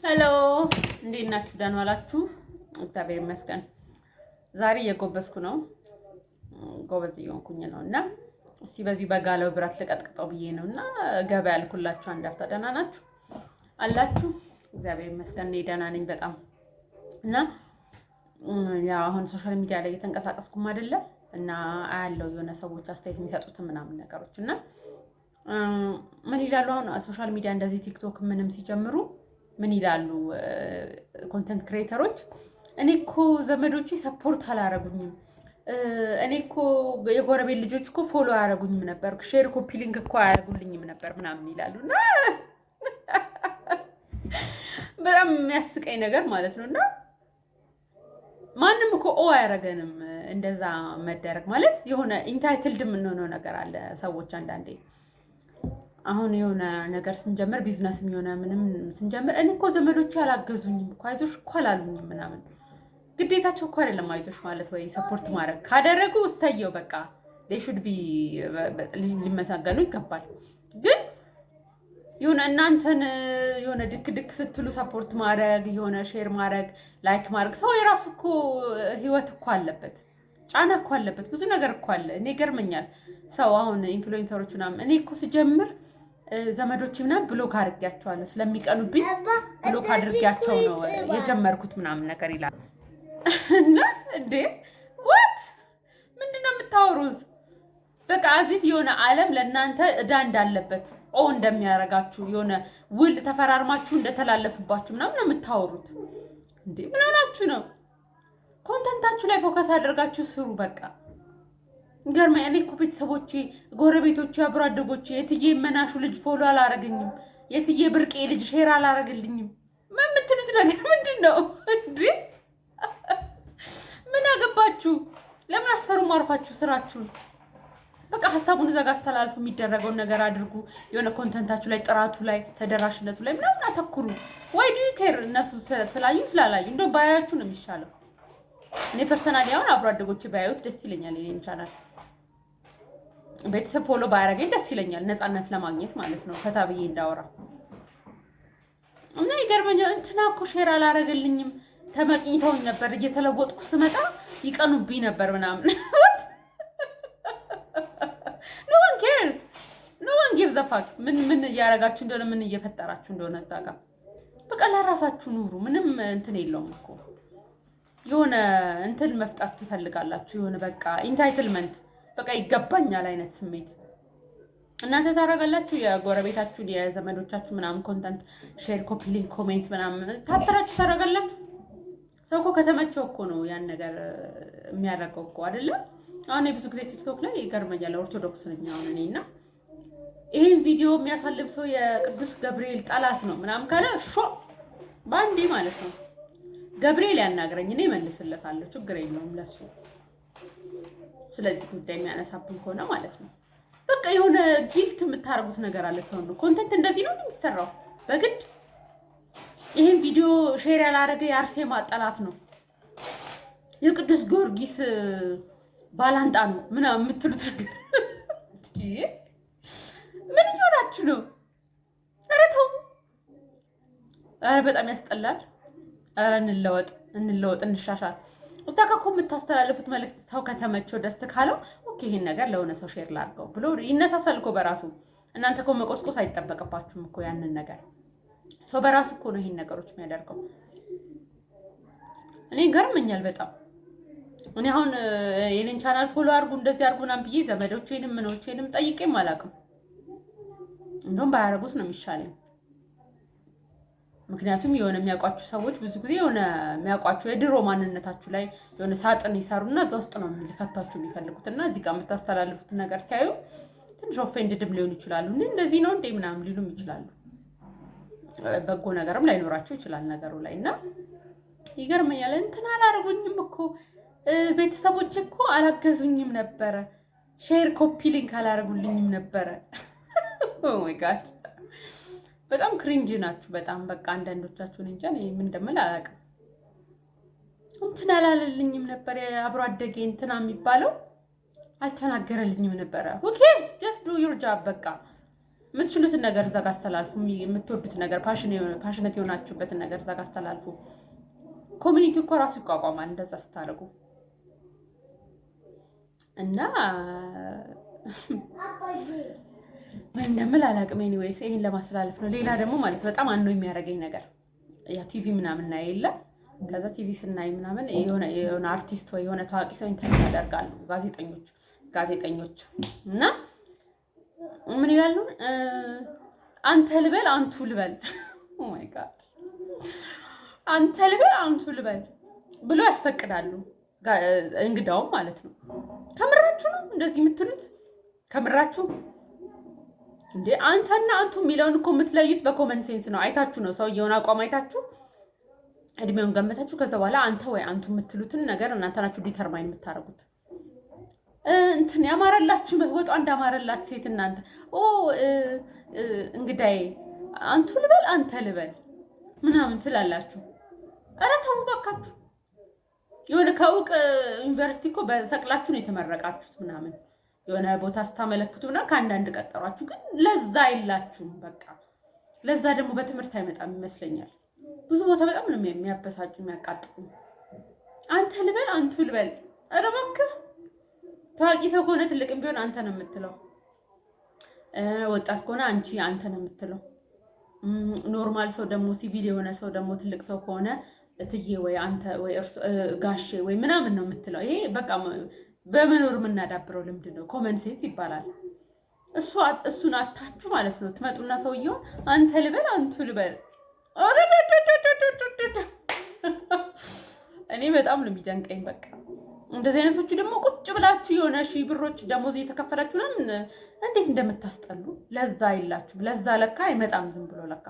ሄሎ እንዴት ናችሁ? ደህና ዋላችሁ? እግዚአብሔር ይመስገን። ዛሬ እየጎበዝኩ ነው። ጎበዝ እየሆንኩኝ ነው እና እስቲ በዚህ በጋለው ብራት ልቀጥቅጠው ብዬ ነው እና ገበያ ያልኩላችሁ አንድ አፍታ ደህና ናችሁ አላችሁ? እግዚአብሔር ይመስገን እኔ ደህና ነኝ በጣም እና ያው አሁን ሶሻል ሚዲያ ላይ እየተንቀሳቀስኩም አይደለም እና አያለው የሆነ ሰዎች አስተያየት የሚሰጡት ምናምን ነገሮች እና ምን ይላሉ አሁን ሶሻል ሚዲያ እንደዚህ ቲክቶክ ምንም ሲጀምሩ ምን ይላሉ ኮንተንት ክሬተሮች እኔ እኮ ዘመዶቼ ሰፖርት አላረጉኝም እኔ እኮ የጎረቤት ልጆች እኮ ፎሎ አያረጉኝም ነበር ሼር ኮፒ ሊንክ እኮ አያረጉልኝም ነበር ምናምን ይላሉና በጣም የሚያስቀኝ ነገር ማለት ነውና ማንም እኮ አያረገንም እንደዛ መደረግ ማለት የሆነ ኢንታይትልድ የምንሆነው ነገር አለ ሰዎች አንዳንዴ አሁን የሆነ ነገር ስንጀምር ቢዝነስም የሆነ ምንም ስንጀምር እኔ እኮ ዘመዶቼ አላገዙኝም እኮ አይዞሽ እኮ አላሉኝም ምናምን ግዴታቸው እኮ አይደለም አይዞሽ ማለት ወይ ሰፖርት ማድረግ ካደረጉ እስተየው በቃ they should be ሊመሰገኑ ይገባል ግን የሆነ እናንተን የሆነ ድክ ስትሉ ሰፖርት ማድረግ የሆነ ሼር ማድረግ ላይክ ማድረግ ሰው የራሱ እኮ ህይወት እኮ አለበት ጫና እኮ አለበት ብዙ ነገር እኮ አለ እኔ ገርመኛል ሰው አሁን ኢንፍሉዌንሰሮች ምናምን እኔ እኮ ስጀምር ዘመዶች ምናምን ብሎክ አድርጌያቸዋለሁ ስለሚቀኑብኝ ብሎክ አድርጌያቸው ነው የጀመርኩት ምናምን ነገር ይላል እና እንዴ what ምንድነው የምታወሩት በቃ አዚፍ የሆነ ዓለም ለእናንተ እዳ እንዳለበት እንደሚያረጋችሁ የሆነ ውል ተፈራርማችሁ እንደተላለፉባችሁ ምናምን ነው የምታወሩት እንዴ ምን ሆናችሁ ነው ኮንተንታችሁ ላይ ፎከስ አድርጋችሁ ስሩ በቃ ገርማኝ እኔ እኮ ቤተሰቦቼ ጎረቤቶቼ አብሮ አደጎቼ የትዬ መናሹ ልጅ ፎሎ አላረገኝም የትዬ ብርቄ ልጅ ሼር አላረገልኝም ምን የምትሉት ነገር ምንድነው እንዴ ምን አገባችሁ ለምን አሰሩም አርፋችሁ ስራችሁ በቃ ሐሳቡን ዘጋ አስተላልፉ የሚደረገው ነገር አድርጉ የሆነ ኮንተንታችሁ ላይ ጥራቱ ላይ ተደራሽነቱ ላይ ምናምን አተኩሩ why do you care እነሱ ስላዩ ስላላዩ እንደው ባያችሁ ነው የሚሻለው እኔ ፐርሰናሊ አሁን አብሮ አደጎቼ ባያዩት ደስ ይለኛል እኔን ቻናል ቤተሰብ ፎሎ ባያረገኝ ደስ ይለኛል ነፃነት ለማግኘት ማለት ነው ፈታ ብዬ እንዳወራ እና ይገርመኛል እንትና እኮ ሼር አላረገልኝም ተመቅኝተውኝ ነበር እየተለወጥኩ ስመጣ ይቀኑብኝ ነበር ምናምን no one gives a fuck ምን ያረጋችሁ እንደሆነ ምን እየፈጠራችሁ እንደሆነ ታጋ በቃ ለራሳችሁ ኑሩ ምንም እንትን የለውም እኮ የሆነ እንትን መፍጠር ትፈልጋላችሁ የሆነ በቃ ኢንታይትልመንት በቃ ይገባኛል አይነት ስሜት እናንተ ታረጋላችሁ የጎረቤታችሁ የዘመዶቻችሁ ምናምን ኮንተንት ሼር ኮፒ ሊንክ ኮሜንት ምናምን ታተራችሁ ታረጋላችሁ ሰው እኮ ከተመቸው እኮ ነው ያን ነገር የሚያደርገው እኮ አይደለም አሁን ብዙ ጊዜ ቲክቶክ ላይ ይገርመኛል ኦርቶዶክስ ነኝ አሁን እኔና ይሄን ቪዲዮ የሚያሳልፍ ሰው የቅዱስ ገብርኤል ጠላት ነው ምናምን ካለ ባንዴ ማለት ነው ገብርኤል ያናገረኝ እኔ መልስለታለሁ ችግር የለውም ለሱ ስለዚህ ጉዳይ የሚያነሳብኝ ሆነ ማለት ነው በቃ የሆነ ጊልት የምታረጉት ነገር አለ ሰው ነው ኮንተንት እንደዚህ ነው የሚሰራው በግድ ይሄን ቪዲዮ ሼር ያላረገ የአርሴማ ጠላት ነው የቅዱስ ጊዮርጊስ ባላንጣ ነው ምናምን የምትሉት ነገር ምን ይሆናችሁ ነው ኧረ ተው ኧረ በጣም ያስጠላል ኧረ እንለወጥ እንሻሻል እዛ ጋር እኮ የምታስተላልፉት መልዕክት ሰው ከተመቸው ደስ ካለው ኦኬ ይሄን ነገር ለሆነ ሰው ሼር ላድርገው ብሎ ይነሳሳል እኮ በራሱ እናንተ እኮ መቆስቆስ አይጠበቅባችሁም እኮ ያንን ነገር ሰው በራሱ እኮ ነው ይሄን ነገሮች የሚያደርገው እኔ ገርመኛል በጣም እኔ አሁን የኔን ቻናል ፎሎ አድርጉ እንደዚህ አድርጉናም ብዬ ዘመዶቼንም ምኖቼንም ጠይቄም አላውቅም እንደውም ባያረጉት ነው የሚሻለኝ ምክንያቱም የሆነ የሚያውቋችሁ ሰዎች ብዙ ጊዜ የሆነ የሚያውቋችሁ የድሮ ማንነታችሁ ላይ የሆነ ሳጥን ይሰሩና እዛ ውስጥ ነው የሚፈታችሁ የሚፈልጉትና እዚህ ጋር የምታስተላልፉት ነገር ሲያዩ ትንሽ ኦፌንድድም ሊሆኑ ይችላሉ እንደዚህ ነው እንዴ ምናምን ሊሉም ይችላሉ በጎ ነገርም ላይኖራቸው ይችላል ነገሩ ላይ እና ይገርመኛል እንትና አላረጉኝም እኮ ቤተሰቦቼ እኮ አላገዙኝም ነበር ሼር ኮፒ ሊንክ አላረጉልኝም ነበር ኦ ማይ ጋድ በጣም ክሪንጅ ናችሁ በጣም በቃ አንዳንዶቻችሁ እንጃ ምን እንደምል አላውቅም እንትና አላለልኝም ነበር አብሮ አደጌ እንትና የሚባለው አልተናገረልኝም ነበር who cares just do your job በቃ የምትችሉትን ነገር እዛ ጋር አስተላልፉ። የምትወዱት ነገር ፓሽነት የሆናችሁበትን ነገር እዛ ጋር አስተላልፉ። ኮሚኒቲ እኮ ራሱ ይቋቋማል እንደዛ ስታደርጉ እና ምን እንደምል አላውቅም። ኤኒዌይስ ይሄን ለማስተላለፍ ነው። ሌላ ደግሞ ማለት በጣም አንነው የሚያደርገኝ ነገር ያ ቲቪ ምናምን እና የለ ከዛ ቲቪ ስናይ ምናምን የሆነ አርቲስት ወይ የሆነ ታዋቂ ሰው ኢንተርቪው ያደርጋሉ ጋዜጠኞች እና ምን ይላሉ? አንተ ልበል አንቱ ልበል ኦ ማይ ጋድ አንተ ልበል አንቱ ልበል ብሎ ያስፈቅዳሉ። እንግዳውም ማለት ነው። ከምራችሁ ነው እንደዚህ የምትሉት? ከምራችሁ እንዴ? አንተና አንቱ የሚለውን እኮ የምትለዩት በኮመን ሴንስ ነው። አይታችሁ ነው ሰውየውን አቋም አይታችሁ እድሜውን ገመታችሁ። ከዛ በኋላ አንተ ወይ አንቱ የምትሉትን ነገር እናንተ ናችሁ ዲተርማይን የምታደርጉት። እንትን ያማረላችሁ ወጧ እንዳማረላት ሴት እናንተ እንግዳዬ አንቱ ልበል አንተ ልበል ምናምን ትላላችሁ። ኧረ ተው እባካችሁ። የሆነ ከእውቅ ዩኒቨርሲቲ እኮ በሰቅላችሁ ነው የተመረቃችሁት ምናምን የሆነ ቦታ ስታመለክቱ እና ከአንዳንድ ቀጠሯችሁ፣ ግን ለዛ የላችሁም። በቃ ለዛ ደግሞ በትምህርት አይመጣም ይመስለኛል። ብዙ ቦታ በጣም ነው የሚያበሳጩ የሚያቃጥሉ። አንተ ልበል አንቱ ልበል። ኧረ እባክህ ታዋቂ ሰው ከሆነ ትልቅም ቢሆን አንተ ነው የምትለው። ወጣት ከሆነ አንቺ አንተ ነው የምትለው። ኖርማል ሰው ደግሞ ሲቪል የሆነ ሰው ደግሞ ትልቅ ሰው ከሆነ እትዬ ወይ አንተ ወይ እርሱ ጋሼ ወይ ምናምን ነው የምትለው። ይሄ በቃ በመኖር የምናዳብረው ልምድ ነው። ኮመን ሴንስ ይባላል። እሱን አታችሁ ማለት ነው። ትመጡና ሰውየው አንተ ልበል አንቱ ልበል። እኔ በጣም ነው የሚደንቀኝ። በቃ እንደዚህ አይነቶቹ ደግሞ ቁጭ ብላችሁ የሆነ ሺህ ብሮች ደሞዝ እየተከፈላችሁ ምናምን እንዴት እንደምታስጠሉ። ለዛ የላችሁም። ለዛ ለካ አይመጣም ዝም ብሎ ለካ